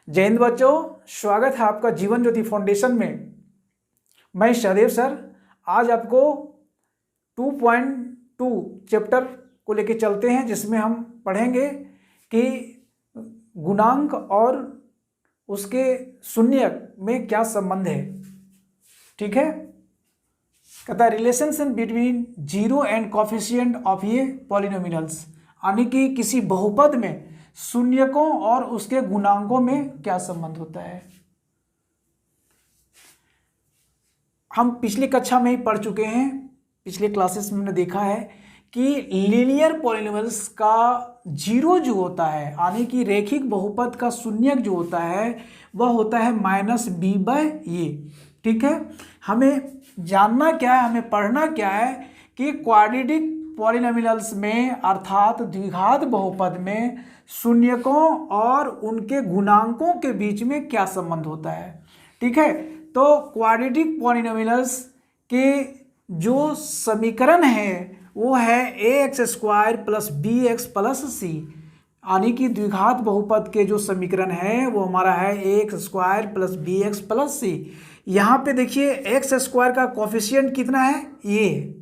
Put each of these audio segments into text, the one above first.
जय हिंद बच्चों, स्वागत है आपका जीवन ज्योति फाउंडेशन में। मैं सहदेव सर आज आपको 2.2 चैप्टर को लेके चलते हैं, जिसमें हम पढ़ेंगे कि गुणांक और उसके शून्यक में क्या संबंध है। ठीक है, कहता है relationship between zero and coefficient of ये पॉलिनोमियल्स, यानी कि किसी बहुपद में शून्यकों और उसके गुणांकों में क्या संबंध होता है। हम पिछली कक्षा में ही पढ़ चुके हैं, पिछले क्लासेस में हमने देखा है कि लीनियर पॉलिनोमियल्स का जीरो जो होता है, यानी कि रेखिक बहुपद का शून्यक जो होता है वह होता है -b/a। ठीक है, हमें जानना क्या है, हमें पढ़ना क्या है कि क्वाड्रेटिक पॉलिनोमियल्स में अर्थात द्विघात बहुपद में शून्यकों और उनके गुणांकों के बीच में क्या संबंध होता है। ठीक है, तो क्वाड्रेटिक पॉलिनोमियल्स के जो समीकरण है वो है ax² + bx + c, यानी कि द्विघात बहुपद के जो समीकरण है वो हमारा है ax² + bx + c। यहाँ पे देखिए x² का कोफिशिएंट कितना है, ये है,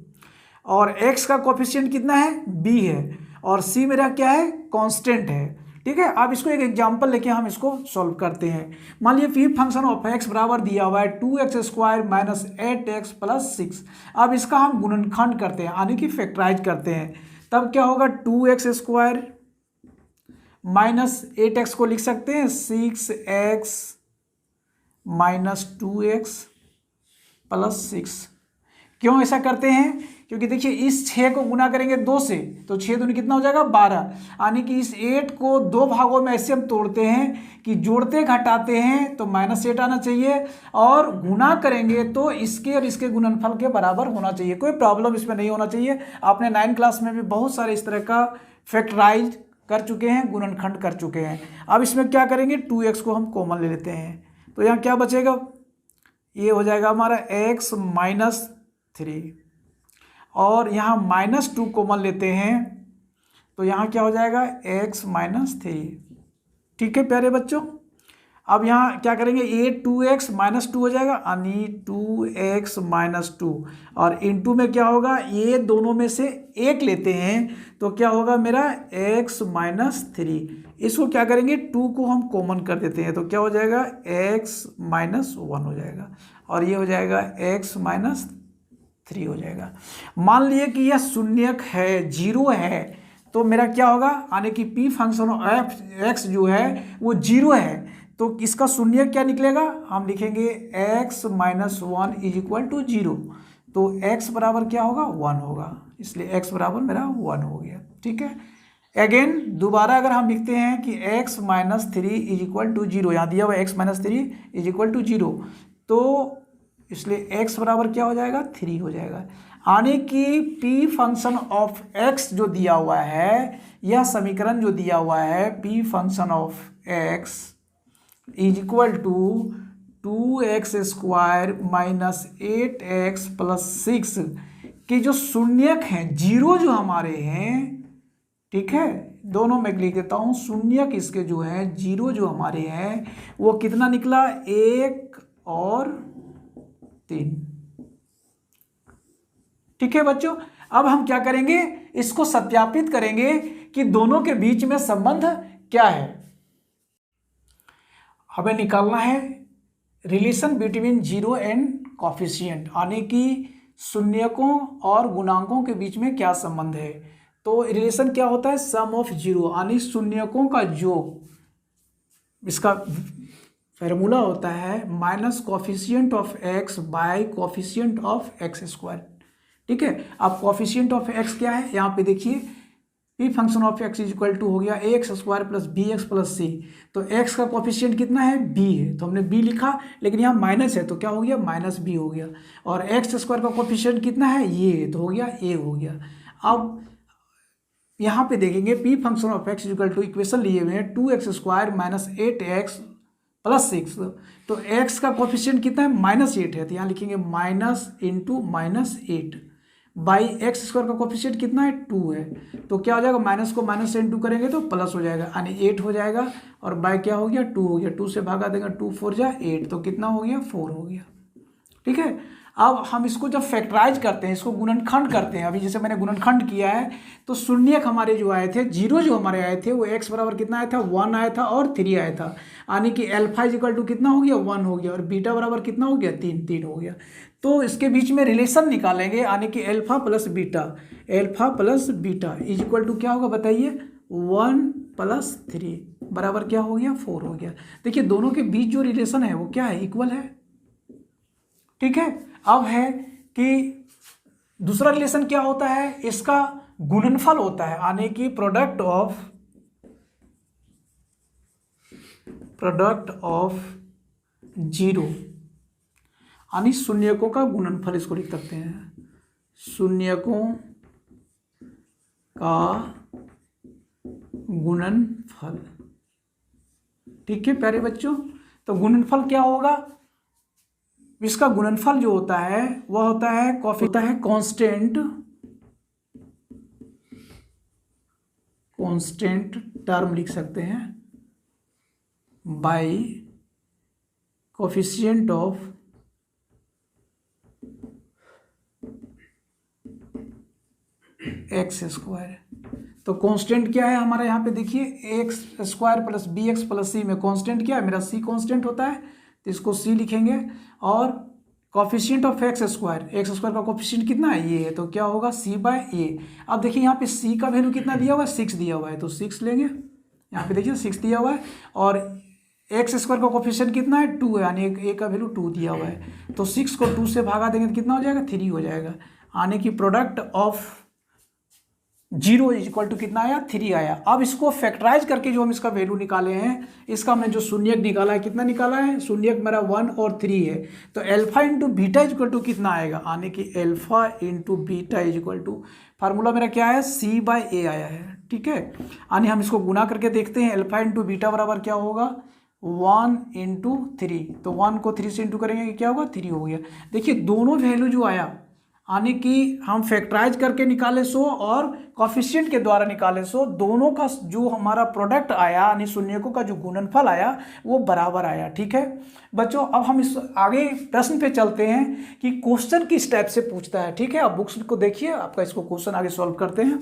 और x का कोफिशिएंट कितना है, b है, और c मेरा क्या है, कांस्टेंट है। ठीक है, अब इसको एक एग्जांपल लेके हम इसको सॉल्व करते हैं। मान लीजिए पी फंक्शन ऑफ x बराबर दिया हुआ है 2x² - 8x + 6। अब इसका हम गुणनखंड करते हैं, यानी कि फैक्टराइज करते हैं, तब क्या होगा 2x² - 8x को लिख सकते हैं 6x - 2x + 6। क्यों ऐसा करते हैं, क्योंकि देखिए इस 6 को गुना करेंगे 2 से तो 6 दूनी कितना हो जाएगा 12, यानी कि इस 8 को 2 भागों में ऐसे हम तोड़ते हैं कि जोड़ते घटाते हैं तो -8 आना चाहिए, और गुना करेंगे तो इसके और इसके गुणनफल के बराबर होना चाहिए। कोई प्रॉब्लम इसमें नहीं होना चाहिए। आपने 9th क्लास में भी बहुत सारे इस तरह का फैक्टराइज कर चुके हैं, गुणनखंड कर चुके हैं। अब इसमें क्या करेंगे, 2x को हम कॉमन ले लेते हैं, तो यहाँ क्या बचेगा, ये हो जाएगा हमारा x - 3, और यहाँ -2 कॉमन लेते हैं तो यहाँ क्या हो जाएगा x - 3। ठीक है प्यारे बच्चों, अब यहाँ क्या करेंगे, ये 2x - 2 हो जाएगा, यानी 2x - 2, और इनटू में क्या होगा, ये दोनों में से एक लेते हैं तो क्या होगा मेरा x - 3। इसको क्या करेंगे, 2 को हम कॉमन कर देते हैं तो क्या हो जाएगा x - 1 हो जाएगा, और ये हो जाएगा x - 3 हो जाएगा। मान लिए कि यह शून्यक है, जीरो है, तो मेरा क्या होगा, यानी कि p फंक्शन ऑफ x जो है वो जीरो है, तो इसका शून्यक क्या निकलेगा, हम लिखेंगे x - 1 = 0, तो x बराबर क्या होगा 1 होगा, इसलिए x बराबर मेरा 1 हो गया। ठीक है, अगेन दोबारा अगर हम लिखते हैं कि x - 3 = 0, यहाँ दिया हुआ x - 3 = 0, तो इसलिए x बराबर क्या हो जाएगा 3 हो जाएगा, यानी कि p फंक्शन ऑफ x जो दिया हुआ है, यह समीकरण जो दिया हुआ है p function of x = 2x² - 8x + 6 के जो शून्यक हैं, जीरो जो हमारे हैं, ठीक है, दोनों में लिख देता हूं, शून्यक इसके जो हैं, जीरो जो हमारे हैं वो कितना निकला, 1 और 3। ठीक है बच्चों, अब हम क्या करेंगे, इसको सत्यापित करेंगे कि दोनों के बीच में संबंध क्या है। हमें निकालना है relation between zero and coefficient, यानी कि शून्यकों और गुणांकों के बीच में क्या संबंध है। तो रिलेशन क्या होता है, सम ऑफ जीरो, यानी शून्यकों का योग, इसका फॉर्मूला होता है -coefficient of x bye coefficient of x²। ठीक है, अब कोफिशिएंट ऑफ x क्या है, यहाँ पे देखिए p फंक्शन ऑफ x = हो गया ax² + bx + c, तो x का कोफिशिएंट कितना है, b है, तो हमने b लिखा, लेकिन यहाँ माइनस है तो क्या हो गया -b हो गया, और x² का कोफिशिएंट कितना है, ये है, तो हो गया a हो गया। अब यहाँ पे देखेंगे p function of x = equation लिए हुए हैं 2x² - 8x + 6, तो x का कोफिशिएंट कितना है, -8 है, तो यहाँ लिखेंगे -8, बाई एक्स स्क्वायर का कोफिशिएंट कितना है 2 है, तो क्या हो जाएगा माइनस को माइनस से इंटू करेंगे तो प्लस हो जाएगा, यानी 8 हो जाएगा। और बाई क्या हो गया 2 हो गया, 2 से भागा देंगे 2 4 जा 8, तो कितना हो गया 4 हो गया। ठीक है, अब हम इसको जब फैक्टराइज करते हैं, इसको गुणनखंड करते हैं, अभी जैसे मैंने गुणनखंड किया है तो शून्यक हमारे जो आए थे, जीरो जो हमारे आए थे वो x बराबर कितना आया था 1 आया था और 3 आया था, यानी कि अल्फा इक्वल टू कितना हो गया 1 हो गया और बीटा बराबर कितना हो गया 3 हो गया। तो इसके बीच में रिलेशन निकालेंगे, यानी कि alpha plus beta is equal to क्या होगा बताइए 1 + 3 बराबर क्या हो गया 4 हो गया। देखिए दोनों के बीच जो रिलेशन है वो क्या है इक्वल है। ठीक है, अब है कि दूसरा रिलेशन क्या होता है, इसका गुणनफल होता है, यानी कि प्रोडक्ट ऑफ जीरो, यानी शून्यकों का गुणनफल इसको लिख सकते हैं, शून्यकों का गुणनफल। ठीक है प्यारे बच्चों, तो गुणनफल क्या होगा, इसका गुणनफल जो होता है वह होता है कांस्टेंट टर्म लिख सकते हैं by coefficient of x square. तो कांस्टेंट क्या है हमारा यहाँ पे देखिए x square plus b x plus c में कांस्टेंट क्या है मेरा सी कांस्टेंट होता है, तो इसको सी लिखेंगे। और कोफिशिएंट ऑफ एक्स स्क्वायर का कोफिशिएंट कितना है ये है, तो क्या होगा सी बाय ए। अब देखिए यहाँ पे सी का वैल्यू कितना दिया हुआ है 6 दिया हुआ है, तो 6 लेंगे, यहाँ पे देखिए 6 दिया हुआ है। और एक्स स्क्वायर का कोफिशिएंट कितना है 2 है, यानी ए का वैल्यू 2 दिया हुआ है, तो 6 को 2 से भागा देंगे तो कितना हो जाएगा 3 हो जाएगा, यानी कि product of zero is equal to कितना आया 3 आया। अब इसको फैक्टराइज करके जो हम इसका वैल्यू निकाले हैं, इसका हमने जो शून्यक निकाला है कितना निकाला है, शून्यक मेरा 1 और 3 है, तो alpha into beta is equal to कितना आएगा, यानी कि alpha into beta is equal to formula मेरा क्या है सी बाय ए आया है। ठीक है, यानी हम इसको गुना करके देखते हैं, अल्फा इंटू बीटा बराबर क्या होगा 1 इंटू 3, तो 1 को 3 से इंटू करेंगे क्या होगा 3 हो गया। देखिए दोनों वैल्यू जो आया, यानी कि हम फैक्टराइज करके निकाले सो और कॉफिशिएंट के द्वारा निकाले सो, दोनों का जो हमारा प्रोडक्ट आया यानी शून्यकों का जो गुणनफल आया वो बराबर आया। ठीक है बच्चों, अब हम इस आगे प्रश्न पे चलते हैं कि क्वेश्चन किस टाइप से पूछता है। ठीक है, आप बुक्स को देखिए, आपका इसको क्वेश्चन आगे सॉल्व करते हैं।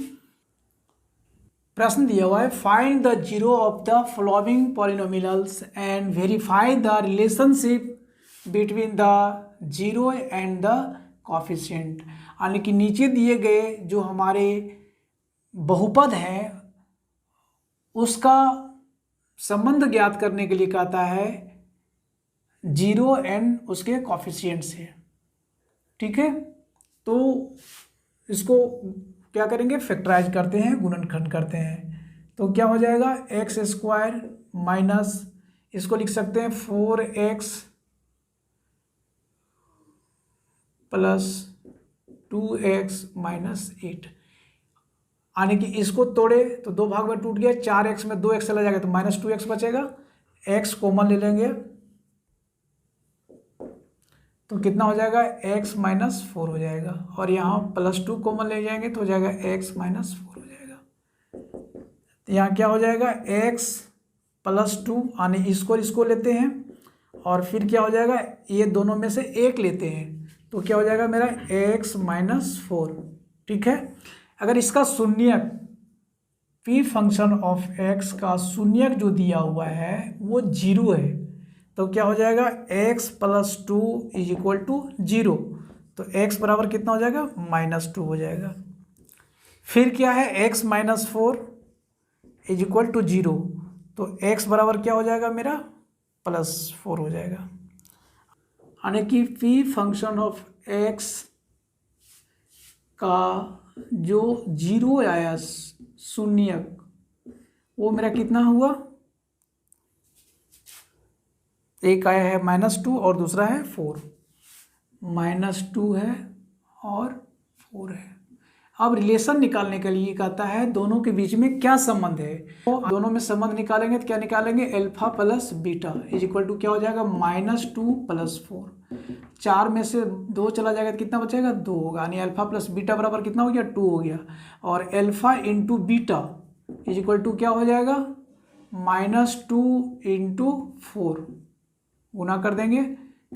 प्रश्न दिया हुआ है find the zero of the following polynomials and verify the relationship between the zero and the coefficient, यानी कि नीचे दिए गए जो हमारे बहुपद हैं उसका संबंध ज्ञात करने के लिए कहता है जीरो एंड उसके कॉफिशिएंट से। ठीक है, तो इसको क्या करेंगे फैक्टराइज करते हैं, गुणनखंड करते हैं, तो क्या हो जाएगा एक्स स्क्वायर माइनस इसको लिख सकते हैं 4x प्लस 2x माइनस 8, यानी कि इसको तोड़े तो 2 भाग में टूट गया, 4x में 2x चला जाएगा तो माइनस 2x बचेगा, x कॉमन ले लेंगे तो कितना हो जाएगा x माइनस 4 हो जाएगा, और यहाँ प्लस 2 कॉमन ले जाएंगे तो हो जाएगा x माइनस 4 हो जाएगा। तो यहाँ क्या हो जाएगा x प्लस 2, यानी इसको लेते हैं और फिर क्या हो जाएगा ये दोनों में से एक लेते हैं, तो क्या हो जाएगा मेरा x माइनस 4। ठीक है, अगर इसका शून्यक p फंक्शन ऑफ x का शून्यक जो दिया हुआ है वो 0 है, तो क्या हो जाएगा x plus 2 is equal to 0, तो x बराबर कितना हो जाएगा -2 हो जाएगा। फिर क्या है x minus 4 is equal to 0, तो x बराबर क्या हो जाएगा मेरा +4 हो जाएगा, यानी कि p फंक्शन ऑफ x का जो 0 आया शून्यक वो मेरा कितना हुआ, एक आया है -2 और दूसरा है 4, -2 है और 4 है, अब रिलेशन निकालने के लिए कहता है दोनों के बीच में क्या संबंध है। तो दोनों में संबंध निकालेंगे तो क्या निकालेंगे, alpha plus beta is equal to क्या हो जाएगा, -2 + 4। 4 में से 2 चला जाएगा तो कितना बचेगा, 2 होगा, यानी अल्फा प्लस बीटा बराबर कितना हो गया, 2 हो गया। और alpha into beta is equal to क्या हो जाएगा, -2 × 4 गुना कर देंगे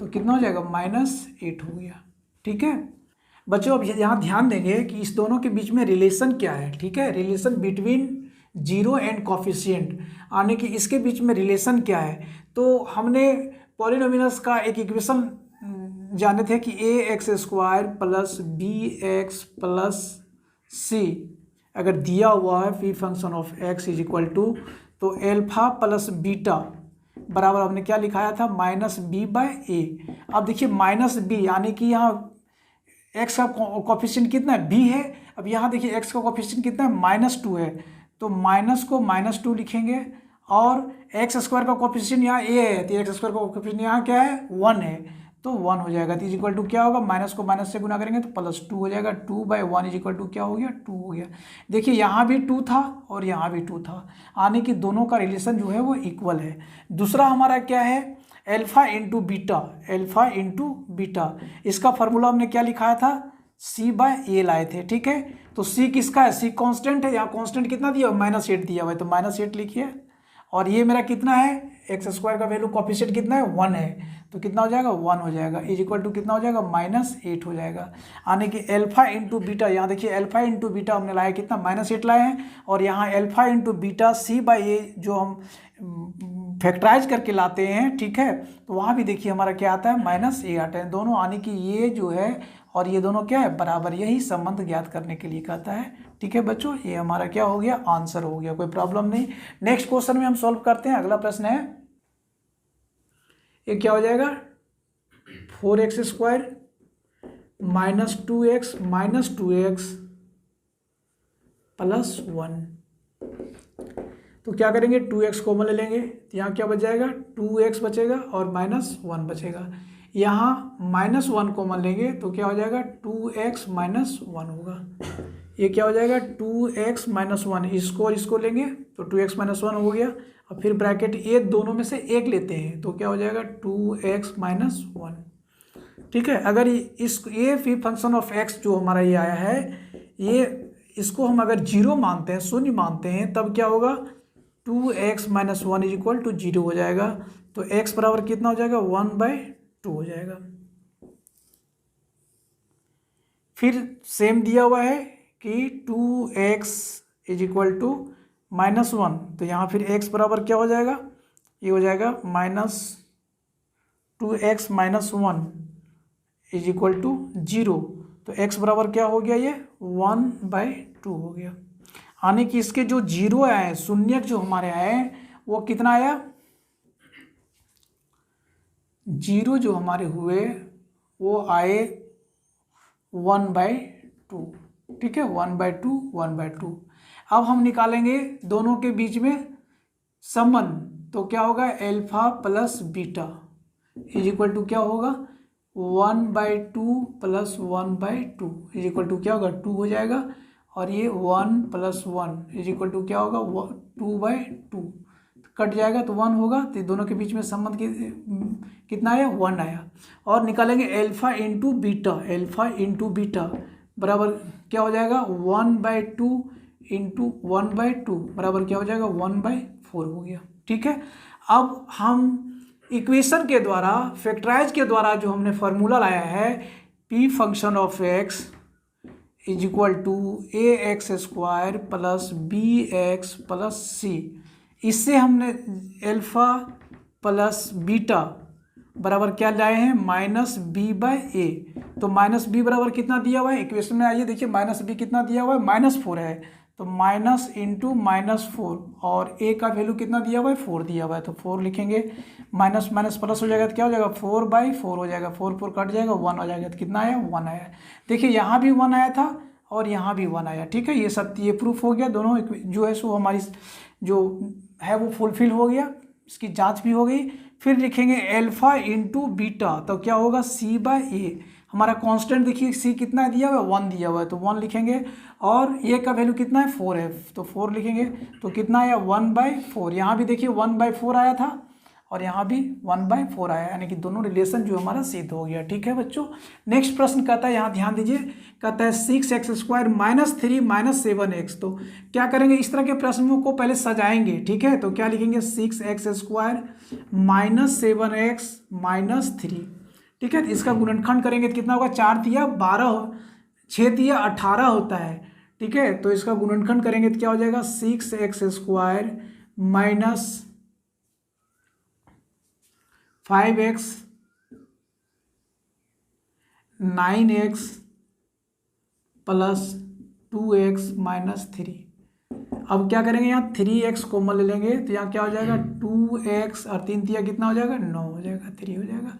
तो कितना हो जाएगा, -8 हो गया। ठीक है बच्चों, अब यहाँ ध्यान देंगे कि इस दोनों के बीच में रिलेशन क्या है। ठीक है, relation between zero and coefficient, यानी कि इसके बीच में रिलेशन क्या है। तो हमने पॉलिनोमियल्स का एक इक्वेशन जाने थे कि ax² + bx + c अगर दिया हुआ है P function of x is equal to, तो अल्फा प्लस बीटा बराबर हमने क्या लिखाया था, -b/a। अब देखिए -b यानी कि यहाँ x का कोफिशिएंट कितना है, b है। अब यहाँ देखिए x का कोफिशिएंट कितना है, -2 है, तो माइनस को -2 लिखेंगे। और x² का कोफिशिएंट यहाँ a है, तो x² का कोफिशिएंट यहाँ क्या है, 1 है, तो 1 हो जाएगा। तो इज इक्वल टू क्या होगा, माइनस को माइनस से गुना करेंगे तो +2 हो जाएगा। 2/1 इज इक्वल टू क्या हो गया, 2 हो गया। देखिए यहाँ भी 2 था और यहाँ भी 2 था, यानी कि दोनों का रिलेशन जो है वो इक्वल है। दूसरा हमारा क्या है, alpha into beta, alpha into beta, इसका फॉर्मूला हमने क्या लिखाया था, c/a लाए थे। ठीक है, तो c किसका है, c कांस्टेंट है, यहाँ कांस्टेंट कितना दिया हुआ, -8 दिया हुआ है, तो -8 लिखिए। और ये मेरा कितना है, x² का वैल्यू कोफिशिएंट कितना है, 1 है, तो कितना हो जाएगा, 1 हो जाएगा, इज इक्वल टू कितना हो जाएगा, -8 हो जाएगा। यानी कि अल्फा इंटू बीटा, यहाँ देखिए अल्फा इंटू बीटा हमने लाया कितना, -8 लाए हैं। और यहाँ अल्फा इंटू बीटा c/a जो हम फैक्टराइज करके लाते हैं, ठीक है, तो वहाँ भी देखिए हमारा क्या आता है, -a आता है। दोनों यानी कि ये जो है और ये दोनों क्या है, बराबर, यही संबंध ज्ञात करने के लिए कहता है। ठीक है बच्चों, ये हमारा क्या हो गया, आंसर हो गया, कोई प्रॉब्लम नहीं। नेक्स्ट क्वेश्चन में हम सॉल्व करते हैं। अगला प्रश्न है, ये क्या हो जाएगा, 4x² - 2x - 2x + 1। तो क्या करेंगे, 2x कॉमन ले लेंगे, तो यहाँ क्या बच जाएगा, 2x बचेगा और -1 बचेगा। यहाँ -1 कॉमन लेंगे तो क्या हो जाएगा, 2x - 1 होगा। ये क्या हो जाएगा, 2x - 1, इसको और इसको लेंगे तो 2x - 1 हो गया। और फिर ब्रैकेट ये दोनों में से एक लेते हैं तो क्या हो जाएगा, 2x - 1। ठीक है, अगर ये फी फंक्शन ऑफ x जो हमारा ये आया है, ये इसको हम अगर 0 मानते हैं, शून्य मानते हैं, तब क्या होगा, 2x - 1 इज इक्वल टू 0 हो जाएगा। तो x बराबर कितना हो जाएगा, 1/2 हो जाएगा। फिर सेम दिया हुआ है कि 2x इज इक्वल टू -1, तो यहाँ फिर x बराबर क्या हो जाएगा, ये हो जाएगा -2x - 1 इज इक्वल टू 0। तो x बराबर क्या हो गया, ये 1/2 हो गया। यानी कि इसके जो 0 आए, शून्यक जो हमारे आए वो कितना आया, 0 जो हमारे हुए वो आए 1/2। ठीक है, 1/2 1/2। अब हम निकालेंगे दोनों के बीच में संबंध, तो क्या होगा, alpha plus beta is equal to क्या होगा, 1/2 + 1/2 इज इक्वल टू क्या होगा, 2 हो जाएगा। और ये 1 + 1 इज इक्वल टू क्या होगा, 2/2 कट जाएगा तो 1 होगा। तो दोनों के बीच में संबंध कितना आया, 1 आया। और निकालेंगे alpha into beta, alpha into beta बराबर क्या हो जाएगा, 1/2 × 1/2 बराबर क्या हो जाएगा, 1/4 हो गया। ठीक है, अब हम इक्वेशन के द्वारा, फैक्टराइज के द्वारा जो हमने फार्मूला लाया है, P function of x is equal to ax² + bx + c, इससे हमने अल्फा प्लस बीटा बराबर क्या लाए हैं, -b/a। तो -b बराबर कितना दिया हुआ है इक्वेशन में, आइए देखिए, -b कितना दिया हुआ है, -4 है, तो माइनस इंटू -4, और a का वैल्यू कितना दिया हुआ है, 4 दिया हुआ है, तो 4 लिखेंगे। माइनस माइनस प्लस हो जाएगा तो क्या हो जाएगा, 4/4 हो जाएगा, 4 कट जाएगा, 1 हो जाएगा, तो कितना आया, 1 आया। देखिए यहाँ भी 1 आया था और यहाँ भी 1 आया। ठीक है, ये सब ये प्रूफ हो गया, दोनों जो है सो हमारी जो है वो फुलफिल हो गया, इसकी जांच भी हो गई। फिर लिखेंगे अल्फा इंटू बीटा, तो क्या होगा, c/a, हमारा कांस्टेंट देखिए सी कितना दिया हुआ है, 1 दिया हुआ है, तो 1 लिखेंगे। और ये का वैल्यू कितना है, 4 है, तो 4 लिखेंगे। तो कितना आया, 1/4। यहाँ भी देखिए 1/4 आया था और यहाँ भी 1/4 आया, यानी कि दोनों रिलेशन जो हमारा सिद्ध हो गया। ठीक है बच्चों। नेक्स्ट प्रश्न कहता है, यहाँ ध्यान दीजिए, कहता है 6x² - 3 - 7x। तो क्या करेंगे, इस तरह के प्रश्नों को पहले सजाएंगे। ठीक है, तो क्या लिखेंगे, 6x² - 7x - 3। ठीक है, तो इसका गुणनखंड करेंगे तो कितना होगा, 4 तिया 12, 6 तिया 18 होता है। ठीक है, तो इसका गुणनखंड करेंगे तो क्या हो जाएगा, 6x² - 5x 9x + 2x - 3। अब क्या करेंगे, यहाँ 3x कॉमन ले लेंगे तो यहाँ क्या हो जाएगा, 2x और 3 तिया कितना हो जाएगा, 9 हो जाएगा, 3 हो जाएगा।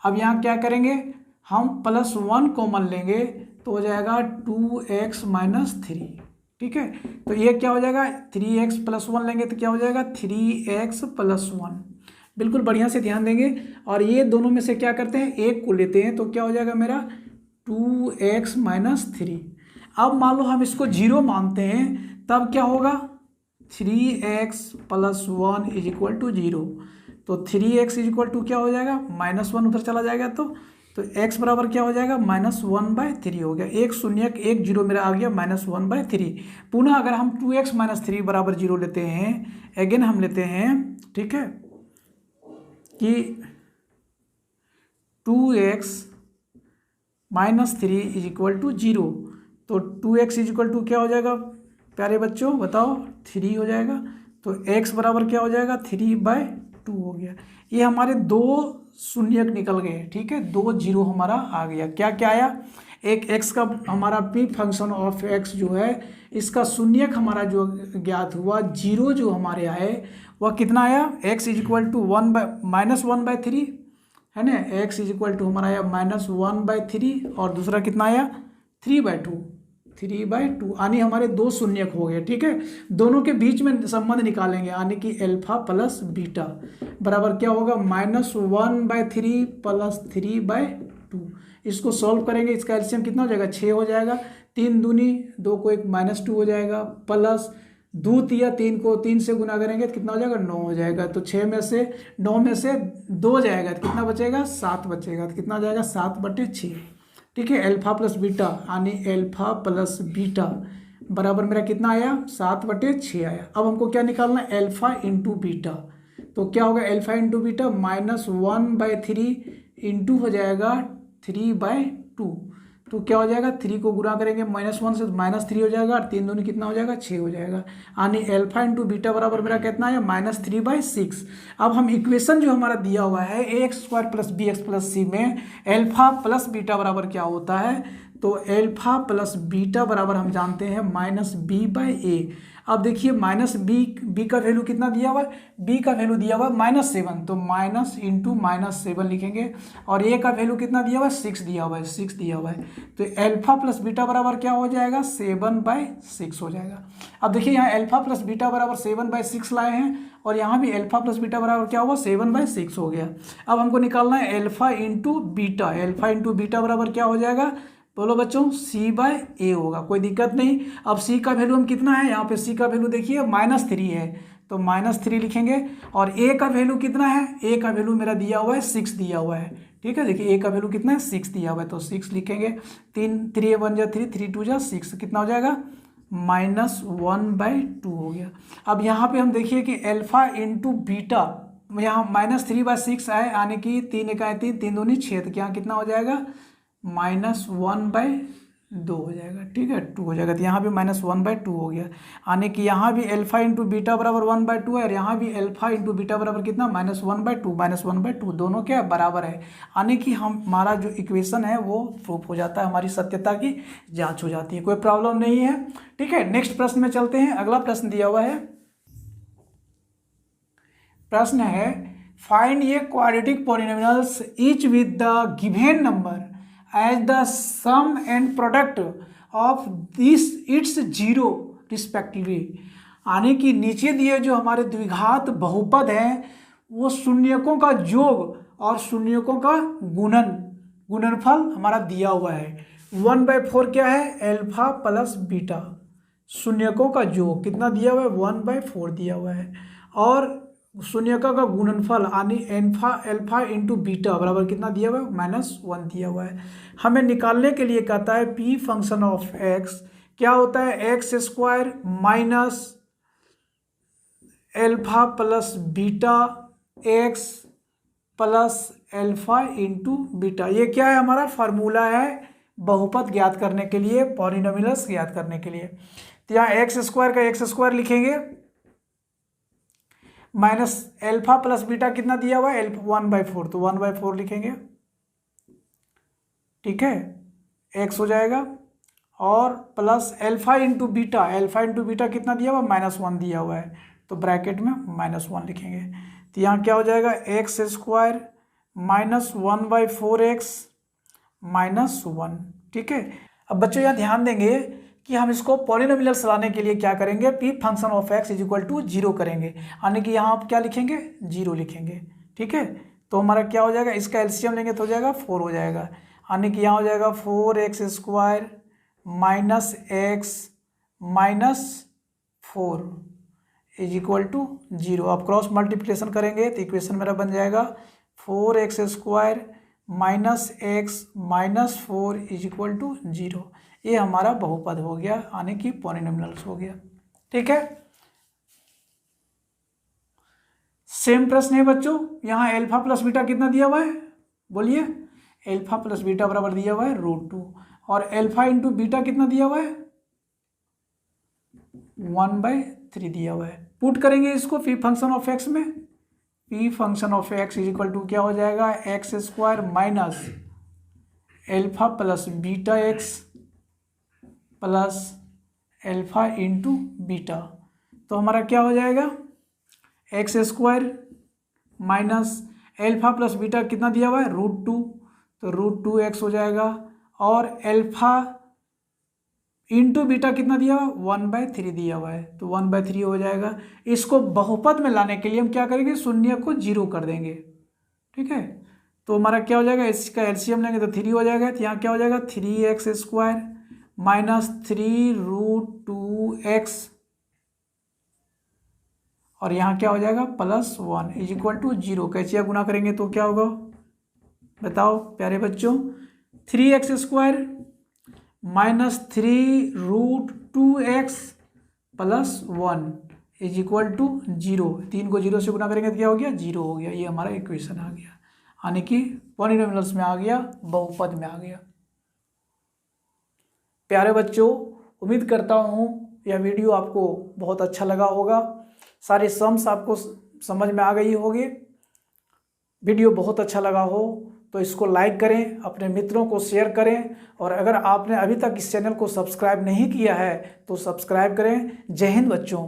अब यहाँ क्या करेंगे, हम +1 कॉमन लेंगे तो हो जाएगा 2x - 3। ठीक है, तो ये क्या हो जाएगा, 3x + 1 लेंगे तो क्या हो जाएगा, 3x + 1। बिल्कुल बढ़िया से ध्यान देंगे। और ये दोनों में से क्या करते हैं, एक को लेते हैं, तो क्या हो जाएगा मेरा 2x - 3। अब मान लो हम इसको 0 मानते हैं, तब क्या होगा, 3x + 1 = 0। तो 3x = क्या हो जाएगा, -1 उधर चला जाएगा, तो x बराबर क्या हो जाएगा, -1/3 हो गया। एक शून्य एक 0 मेरा आ गया, -1/3। पुनः अगर हम 2x - 3 = 0 लेते हैं, अगेन हम लेते हैं, ठीक है, कि 2x - 3 = 0। तो 2x = क्या हो जाएगा प्यारे बच्चों, बताओ, 3 हो जाएगा। तो x बराबर क्या हो जाएगा, 3/2 हो गया। ये हमारे 2 शून्यक निकल गए। ठीक है, 2 0 हमारा आ गया। क्या क्या आया, एक x का हमारा p फंक्शन ऑफ x जो है, इसका शून्यक हमारा जो ज्ञात हुआ, 0 जो हमारे आए, वह कितना आया, x = -1/3 है ना, x = हमारा आया -1/3 और दूसरा कितना आया, 3/2 यानी हमारे 2 शून्यक हो गए। ठीक है, दोनों के बीच में संबंध निकालेंगे, यानी कि अल्फा प्लस बीटा बराबर क्या होगा, -1/3 + 3/2। इसको सॉल्व करेंगे, इसका एलसीएम कितना हो जाएगा, 6 हो जाएगा। 3 दूनी 2 को 1 -2 हो जाएगा, प्लस 2 तिया 3 को 3 से गुना करेंगे तो कितना हो जाएगा, 9 हो जाएगा। तो 9 में से 2 जाएगा तो कितना बचेगा, 7 बचेगा। तो कितना हो जाएगा, 7/6। ठीक है, अल्फा प्लस बीटा, यानी अल्फा प्लस बीटा बराबर मेरा कितना आया, 7/6 आया। अब हमको क्या निकालना है, अल्फा इंटू बीटा। तो क्या होगा, अल्फा इंटू बीटा -1/3 इंटू हो जाएगा 3/2। तो क्या हो जाएगा, 3 को गुणा करेंगे -1 से, -3 हो जाएगा, और 3 दूनी कितना हो जाएगा, 6 हो जाएगा। यानी अल्फा इंटू बीटा बराबर मेरा कितना है, -3/6। अब हम इक्वेशन जो हमारा दिया हुआ है ax² + bx + c में अल्फा प्लस बीटा बराबर क्या होता है, तो अल्फा प्लस बीटा बराबर हम जानते हैं -b/a। अब देखिए बी का वैल्यू कितना दिया हुआ है, बी का वैल्यू दिया हुआ है -7, तो माइनस इंटू -7 लिखेंगे। और ए का वैल्यू कितना दिया हुआ है, 6 दिया हुआ है, 6 दिया हुआ है। तो अल्फा प्लस बीटा बराबर क्या हो जाएगा, 7/6 हो जाएगा। अब देखिए यहाँ अल्फा प्लस बीटा बराबर 7/6 लाए हैं, और यहाँ भी अल्फा प्लस बीटा बराबर क्या हुआ, 7/6 हो गया। अब हमको निकालना है alpha into beta. Alpha into beta बराबर क्या हो जाएगा, बोलो बच्चों, c/a होगा। कोई दिक्कत नहीं। अब c का वैल्यू हम कितना है, यहाँ पे c का वैल्यू देखिए -3 है, तो -3 लिखेंगे। और a का वैल्यू कितना है, a का वैल्यू मेरा दिया हुआ है 6 दिया हुआ है। ठीक है, देखिए a का वैल्यू कितना है, 6 दिया हुआ है, तो 6 लिखेंगे। 3 1 जा 3, 3 2 जा 6, कितना हो जाएगा, -1/2 हो गया। अब यहाँ पे हम देखिए कि अल्फा इंटू बीटा, यहाँ -3/6 आए, यानी कि 3 1 3, 3 दूनी 6, तो यहाँ कितना हो जाएगा, -1/2 हो जाएगा। ठीक है, 2 हो जाएगा, तो यहाँ भी -1/2 हो गया। यानी कि यहाँ भी अल्फा इंटू बीटा बराबर 1/2 है, और यहाँ भी अल्फा इंटू बीटा बराबर कितना, -1/2 दोनों क्या बराबर है। यानी कि हमारा जो इक्वेशन है वो प्रूफ हो जाता है, हमारी सत्यता की जांच हो जाती है, कोई प्रॉब्लम नहीं है। ठीक है, नेक्स्ट प्रश्न में चलते हैं। अगला प्रश्न दिया हुआ है, प्रश्न है, find a quadratic polynomials each with the given number as the sum and product of this its 0 respectively। यानी कि नीचे दिए जो हमारे द्विघात बहुपद हैं, वो शून्यकों का योग और शून्यकों का गुणन गुणनफल हमारा दिया हुआ है 1/4 क्या है, एल्फा प्लस बीटा, शून्यकों का योग कितना दिया हुआ है, 1/4 दिया हुआ है, और शून्यकों का गुणनफल यानी एल्फा इंटू बीटा बराबर कितना दिया हुआ है, -1 दिया हुआ है। हमें निकालने के लिए कहता है पी फंक्शन ऑफ एक्स क्या होता है, x square minus alpha plus beta x plus alpha into beta. ये क्या है, हमारा फार्मूला है बहुपद ज्ञात करने के लिए, पॉलिनोमियल्स ज्ञात करने के लिए। तो यहाँ एक्स स्क्वायर का एक्स स्क्वायर लिखेंगे माइनस एल्फा प्लस बीटा कितना दिया हुआ है, 1/4, तो 1/4 लिखेंगे, ठीक है, एक्स हो जाएगा, और प्लस एल्फा इंटू बीटा कितना दिया हुआ, -1 दिया हुआ है, तो ब्रैकेट में -1 लिखेंगे। तो यहाँ क्या हो जाएगा, एक्स स्क्वायर -1/4x -1, ठीक है। अब बच्चों यहाँ ध्यान देंगे कि हम इसको पॉलिनोमियल्स लाने के लिए क्या करेंगे, p function of x is equal to 0 करेंगे, यानी कि यहाँ आप क्या लिखेंगे, 0 लिखेंगे, ठीक है। तो हमारा क्या हो जाएगा, इसका एलसीएम लेंगे तो हो जाएगा 4 हो जाएगा, यानी कि यहाँ हो जाएगा 4x square -x -4 is equal to 0। आप क्रॉस मल्टीप्लिकेशन करेंगे तो इक्वेशन मेरा बन जाएगा 4x square -x -4 is equal to 0। ये हमारा बहुपद हो गया, यानी कि पॉलिनोमियल्स हो गया, ठीक है। सेम प्रश्न है बच्चों, यहाँ एल्फा प्लस बीटा कितना दिया हुआ है, बोलिए, एल्फा प्लस बीटा बराबर दिया हुआ है √2, और एल्फा इंटू बीटा कितना दिया हुआ है, 1/3 दिया हुआ है। पुट करेंगे इसको पी फंक्शन ऑफ एक्स में, p function of x is equal to क्या हो जाएगा, x square minus alpha plus beta x plus alpha into beta. तो हमारा क्या हो जाएगा, x square minus alpha plus beta कितना दिया हुआ है, √2, तो √2x हो जाएगा, और एल्फा इंटू बीटा कितना दिया हुआ, 1/3 दिया हुआ है, तो 1/3 हो जाएगा। इसको बहुपद में लाने के लिए हम क्या करेंगे, शून्य को 0 कर देंगे, ठीक है। तो हमारा क्या हो जाएगा, इसका एलसीएम लेंगे तो 3 हो जाएगा, तो यहाँ क्या हो जाएगा, 3x स्क्वायर -3 √2x, और यहाँ क्या हो जाएगा, +1 इज इक्वल टू 0। कैसे गुना करेंगे तो क्या होगा, बताओ प्यारे बच्चों, 3x square -3 √2x +1 is equal to 0। 3 को 0 से गुना करेंगे तो क्या हो गया, 0 हो गया। ये हमारा इक्वेशन आ गया, यानी कि पॉलिनोमियल्स में आ गया, बहुपद में आ गया। प्यारे बच्चों, उम्मीद करता हूँ यह वीडियो आपको बहुत अच्छा लगा होगा, सारे सम्स आपको समझ में आ गई होगी। वीडियो बहुत अच्छा लगा हो तो इसको लाइक करें, अपने मित्रों को शेयर करें, और अगर आपने अभी तक इस चैनल को सब्सक्राइब नहीं किया है तो सब्सक्राइब करें। जय हिंद बच्चों।